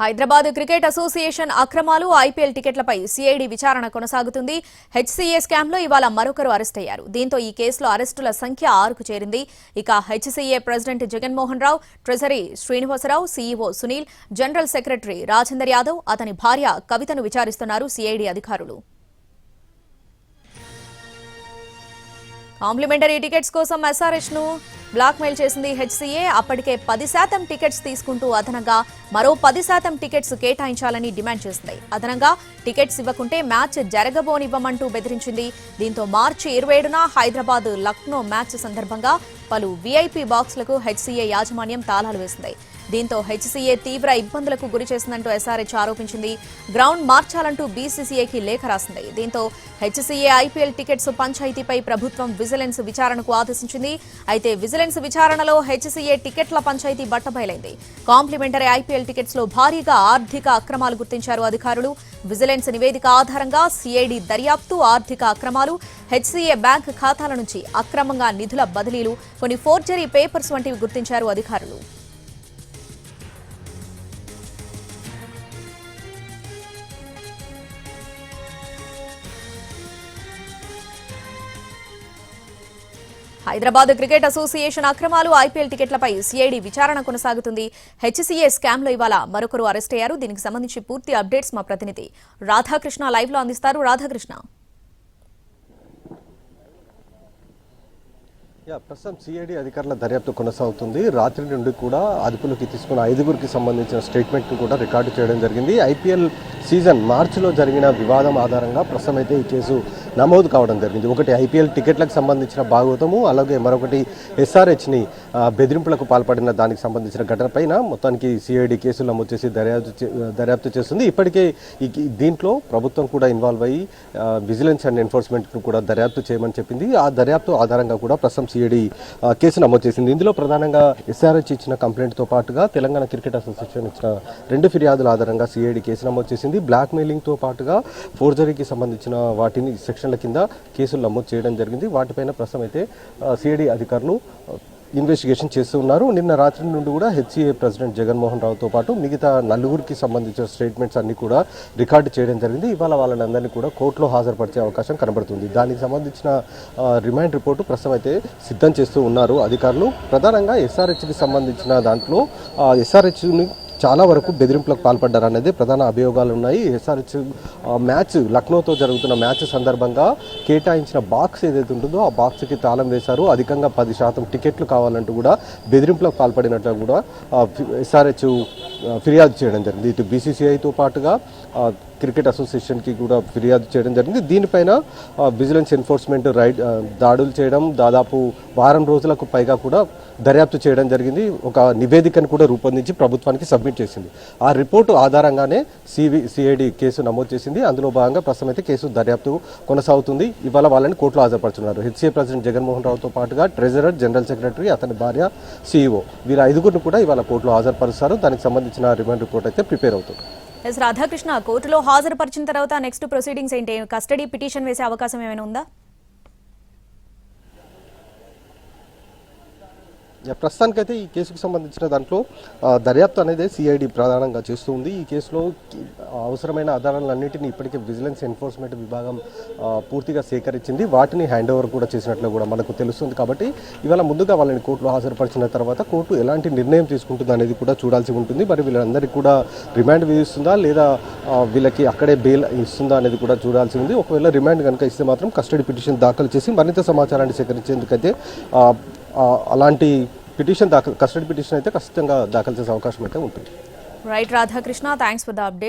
Hyderabad cricket association అక్రమాలు IPL టికెట్లపై CID విచారణ కొనసాగుతుంది. హెచ్సీఏ స్కామ్లో ఇవాళ మరొకరు అరెస్ట్ అయ్యారు. దీంతో ఈ కేసులో అరెస్టుల సంఖ్య 6కు చేరింది. ఇక HCA president Jaganmohan Rao, treasury Srinivasarao, CEO Sunil, general secretary Rajender Yadav, అతని భార్య కవితను విచారిస్తున్నారు సిఐడి అధికారులు. కాంప్లిమెంటరీ టికెట్స్ కోసం ఎస్ఆర్హెచ్ ను బ్లాక్మెయిల్ చేసింది హెచ్సీఏ. అప్పటికే 10% టికెట్స్ తీసుకుంటూ అదనంగా మరో 10% టికెట్స్ కేటాయించాలని డిమాండ్ చేసింది. అదనంగా టికెట్స్ ఇవ్వకుంటే మ్యాచ్ జరగబోనివ్వమంటూ బెదిరించింది. దీంతో మార్చి 27న హైదరాబాద్ లక్నో మ్యాచ్ సందర్భంగా పలు వీఐపీ బాక్స్లకు హెచ్సీఏ యాజమాన్యం తాళాలు వేసింది. దీంతో హెచ్సీఏ తీవ్ర ఇబ్బందులకు గురి చేసిందంటూ ఎస్ఆర్హెచ్ ఆరోపించింది. గ్రౌండ్ మార్చాలంటూ బీసీసీఐకి లేఖ రాసింది. దీంతో హెచ్సీఏ ఐపీఎల్ టికెట్స్ పంచాయతీపై ప్రభుత్వం విజిలెన్స్ విచారణకు ఆదేశించింది. అయితే విజిలెన్స్ విచారణలో హెచ్సీఏ టికెట్ల పంచాయతీ బట్టబయలైంది. కాంప్లిమెంటరీ ఐపీఎల్ టికెట్స్ లో భారీగా ఆర్థిక అక్రమాలు గుర్తించారు అధికారులు. విజిలెన్స్ నివేదిక ఆధారంగా సిఐడి దర్యాప్తు, ఆర్థిక అక్రమాలు, హెచ్సీఏ బ్యాంక్ ఖాతాల నుంచి అక్రమంగా నిధుల బదిలీలు, కొన్ని ఫోర్జరీ పేపర్స్ వంటివి గుర్తించారు అధికారులు. హైదరాబాద్ క్రికెట్ అసోసియేషన్ అక్రమాలు, ఐపీఎల్ టికెట్లపై సిఐడి విచారణ కొనసాగుతుంది. హెచ్సీఏ స్కామ్ లో ఇవాళ మరొకరు అరెస్ట్ అయ్యారు. దీనికి సంబంధించి పూర్తి అప్డేట్స్ మా ప్రతినిధి రాధాకృష్ణ లైవ్ లో అందిస్తారు. రాధాకృష్ణ, ప్రస్తుతం సిఐడి అధికారుల దర్యాప్తు కొనసాగుతుంది. రాత్రి నుండి కూడా అదుపులోకి తీసుకున్న 5గురికి సంబంధించిన స్టేట్మెంట్ను కూడా రికార్డు చేయడం జరిగింది. ఐపీఎల్ సీజన్ మార్చిలో జరిగిన వివాదం ఆధారంగా ప్రస్తుతం అయితే ఈ కేసు నమోదు కావడం జరిగింది. ఒకటి ఐపీఎల్ టికెట్లకు సంబంధించిన భాగవతము, అలాగే మరొకటి ఎస్ఆర్హెచ్ని బెదిరింపులకు పాల్పడిన దానికి సంబంధించిన ఘటనపైన మొత్తానికి సిఐడి కేసులు నమోదు చేసి దర్యాప్తు చేస్తుంది. ఇప్పటికే దీంట్లో ప్రభుత్వం కూడా ఇన్వాల్వ్ అయ్యి విజిలెన్స్ అండ్ ఎన్ఫోర్స్మెంట్ను కూడా దర్యాప్తు చేయమని చెప్పింది. ఆ దర్యాప్తు ఆధారంగా కూడా ప్రస్తుతం సిఐడి కేసు నమోదు చేసింది. ఇందులో ప్రధానంగా ఎస్ఆర్హెచ్ ఇచ్చిన కంప్లైంట్తో పాటుగా తెలంగాణ క్రికెట్ అసోసియేషన్ ఇచ్చిన 2 ఫిర్యాదుల ఆధారంగా సిఐడి కేసు నమోదు చేసింది. బ్లాక్ మెయిలింగ్తో పాటుగా ఫోర్జరీకి సంబంధించిన వాటిని సెక్షన్ల కింద కేసులు నమోదు చేయడం జరిగింది. వాటిపైన ప్రస్తుతం అయితే సిఐడి అధికారులు ఇన్వెస్టిగేషన్ చేస్తూ ఉన్నారు. నిన్న రాత్రి నుండి కూడా హెచ్సీఏ ప్రెసిడెంట్ జగన్మోహన్ రావుతో పాటు మిగతా 4గురికి సంబంధించిన స్టేట్మెంట్స్ అన్ని కూడా రికార్డు చేయడం జరిగింది. ఇవాళ వాళ్ళందరినీ కూడా కోర్టులో హాజరుపరిచే అవకాశం కనబడుతుంది. దానికి సంబంధించిన రిమాండ్ రిపోర్టు ప్రస్తుతం అయితే సిద్ధం చేస్తూ ఉన్నారు అధికారులు. ప్రధానంగా ఎస్ఆర్హెచ్కి సంబంధించిన దాంట్లో ఎస్ఆర్హెచ్ని చాలా వరకు బెదిరింపులకు పాల్పడ్డారు అనేది ప్రధాన అభియోగాలు ఉన్నాయి. ఎస్ఆర్హెచ్ మ్యాచ్ లక్నోతో జరుగుతున్న మ్యాచ్ సందర్భంగా కేటాయించిన బాక్స్ ఏదైతే ఉంటుందో ఆ బాక్స్కి తాళం వేశారు. అధికంగా 10% టికెట్లు కావాలంటూ కూడా బెదిరింపులకు పాల్పడినట్లు కూడా ఎస్ఆర్హెచ్ ఫిర్యాదు చేయడం జరిగింది. ఇటు బీసీసీఐతో పాటుగా క్రికెట్ అసోసియేషన్కి కూడా ఫిర్యాదు చేయడం జరిగింది. దీనిపైన విజిలెన్స్ ఎన్ఫోర్స్మెంట్ దాడులు చేయడం, దాదాపు వారం రోజులకు పైగా కూడా దర్యాప్తు చేయడం జరిగింది. ఒక నివేదికను కూడా రూపొందించి ప్రభుత్వానికి సబ్మిట్ చేసింది. ఆ రిపోర్టు ఆధారంగానే సిఐడి కేసు నమోదు చేసింది. అందులో భాగంగా ప్రస్తుతం అయితే కేసు దర్యాప్తు కొనసాగుతుంది. ఇవాళ వాళ్ళని కోర్టులో హాజరుపరుచున్నారు. హెచ్సీఏ ప్రెసిడెంట్ జగన్మోహన్ రావుతో పాటుగా ట్రెజరర్, జనరల్ సెక్రటరీ, అతని భార్య, సీఈఓ వీళ్ళ 5గురిని కూడా ఇవాళ కోర్టులో హాజరుపరుస్తారు. దానికి సంబంధించిన రిమాండ్ రిపోర్ట్ అయితే ప్రిపేర్ అవుతుంది. రాధాకృష్ణ, కోర్టులో హాజరుపరిచిన తర్వాత నెక్స్ట్ ప్రొసీడింగ్స్ ఏంటి? కస్టడీ పిటిషన్ వేసే అవకాశం ఏమైనా ఉందా? ప్రస్తుతానికైతే ఈ కేసుకు సంబంధించిన దాంట్లో దర్యాప్తు అనేది సిఐడి ప్రధానంగా చేస్తూ ఉంది. ఈ కేసులో అవసరమైన ఆధారాలన్నింటినీ ఇప్పటికే విజిలెన్స్ ఎన్ఫోర్స్మెంట్ విభాగం పూర్తిగా సేకరించింది. వాటిని హ్యాండ్ ఓవర్ కూడా చేసినట్లు కూడా మనకు తెలుస్తుంది. కాబట్టి ఇవాళ ముందుగా వాళ్ళని కోర్టులో హాజరుపరిచిన తర్వాత కోర్టు ఎలాంటి నిర్ణయం తీసుకుంటుంది అనేది కూడా చూడాల్సి ఉంటుంది. మరి వీళ్ళందరికీ కూడా రిమాండ్ విధిస్తుందా లేదా వీళ్ళకి అక్కడే బెయిల్ ఇస్తుందా అనేది కూడా చూడాల్సి ఉంది. ఒకవేళ రిమాండ్ కనుక ఇస్తే మాత్రం కస్టడీ పిటిషన్ దాఖలు చేసి మరింత సమాచారాన్ని సేకరించేందుకైతే అలాంటి కస్టడీ పిటిషన్ అయితే ఖచ్చితంగా దాఖలు చేసే అవకాశం అయితే ఉంటుంది. Right Radhakrishna, thanks for the update.